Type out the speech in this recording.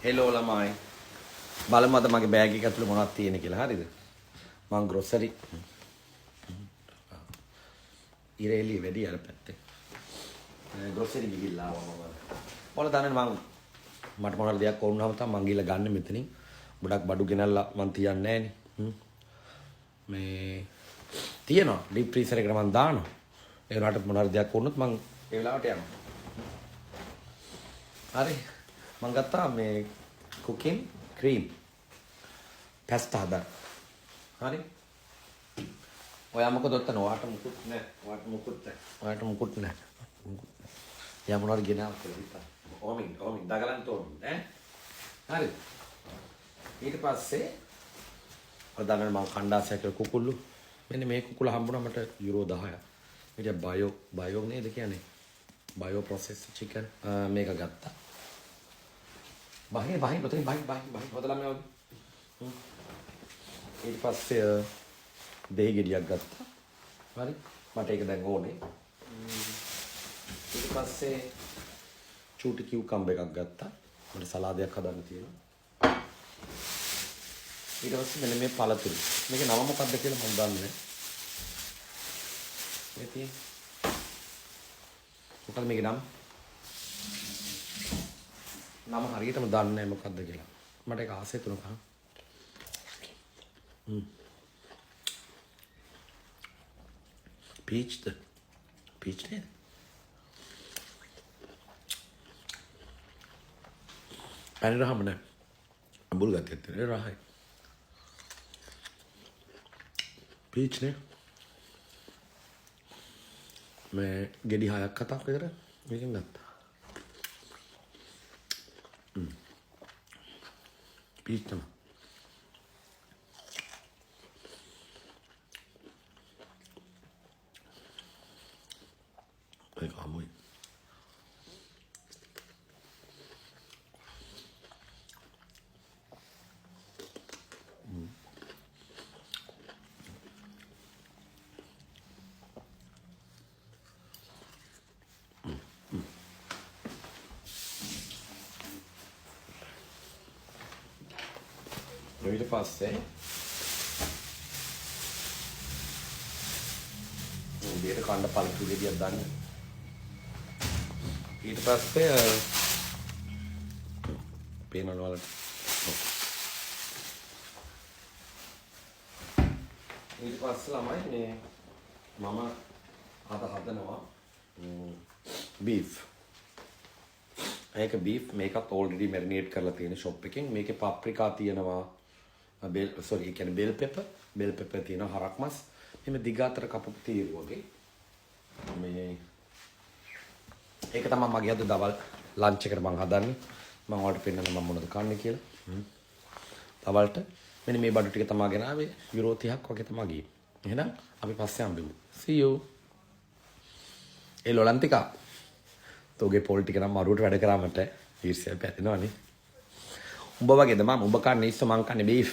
Hello ළමයි. බලමු අද මගේ බෑග් එක ඇතුලේ මොනවද තියෙන්නේ කියලා. හරිද? මං ග්‍රොසරි ඉරේලි වැඩි අර පැත්තේ. ග්‍රොසරි ගිහිල්ලා ආවම ඔයාලා දන්නනේ මට මොනවාරි දෙයක් ඕන වුණාම තමයි මං ගිහලා ගන්න මෙතනින්. ගොඩක් බඩු ගෙනල්ලා මං තියන්නේ නැහනේ. මේ තියෙනවා ඩීප් ෆ්‍රීසර් එකට මං දානවා. ඒ වුණාට මොනවාරි දෙයක් වුණොත් මං ඒ වෙලාවට යනවා. හරි. මං ගත්තා මේ cooking cream pasta හදන්න. හරි. ඔයා මොකද ඔත්තන ඔයාට මුකුත් නැහැ. ඔයාට මුකුත් නැහැ. යා මොනවාරි ගෙනාවා කියලා හිතා. ඕමින් දගලන් තෝරමු ඈ. හරි. ඊට පස්සේ ඔයාලා මං කණ්ඩාසයක් කුකුල්ලු. මෙන්න මේ කුකුල හම්බුණා මට යුරෝ 10ක්. මේක බයෝ නේද කියන්නේ? බයෝ ප්‍රොසෙස් චිකන් මේක ගත්තා. බහින් ඔතනින් බහින් හොදලා මේ වගේ. ඊට පස්සේ දෙහි ගෙඩියක් ගත්තා. හරි. මට ඒක දැන් ඕනේ. ඊට පස්සේ චූටි කිව්කම්බර් එකක් ගත්තා. මට සලාදයක් හදන්න තියෙනවා. ඊට පස්සේ මෙන්න මේ පළතුරු. මේකේ නම මොකක්ද කියලා මම දන්නේ නැහැ. මේ තියෙන්නේ. මොකක්ද මේකේ නම? නම හරියටම දන්නේ නැහැ මොකක්ද කියලා. මට ඒක ආසෙ තුනක් අහන්න. Peach නේද? පැණි රහම නැහැ. අඹුල් ගතියක් තියෙන රහයි. Peach නේ. මේ ගෙඩි 6ක් 7ක් විතර මේකෙන් ගත්තා. Peach තමයි. ඒක අමුයි. ඊට පස්සේ උදේට කන්න පළතුරු ගෙඩියක් දාන්න. ඊට පස්සේ පේනවල වලට ඊට පස්සේ ළමයි මේ මම අද හදනවා බීෆ්. ඒක බීෆ් මේකත් ඕල්රෙඩි මැරිනේට් කරලා තියෙන ෂොප් එකෙන්. මේකේ පප්‍රිකා තියෙනවා. බෙල් පෙපර් තියෙනවා. හරක් මස් එහෙම දිගාතර කපපු තීරු වගේ. මේ ඒක තමයි මගේ අද දවල් ලන්ච් එකට මම හදන්නේ. මම ඔයාලට පෙන්නන්න මම මොනවද කන්නේ කියලා. දවල්ට මෙන්න මේ බඩු ටික තමයි ගෙනාවේ. යුරෝ 30ක් වගේ තමයි ගියේ. එහෙනම් අපි පස්සේ හම්බෙමු. See you. ඒ ලොලන්තිකා. තෝගේ පොල් ටික නම් මරුවට වැඩ කරාමට ඊර්ෂ්‍යාව පැතිනවනේ. උඹ වගේද මම උඹ කන්නේ ඉස්ස මං කන්නේ බීෆ්.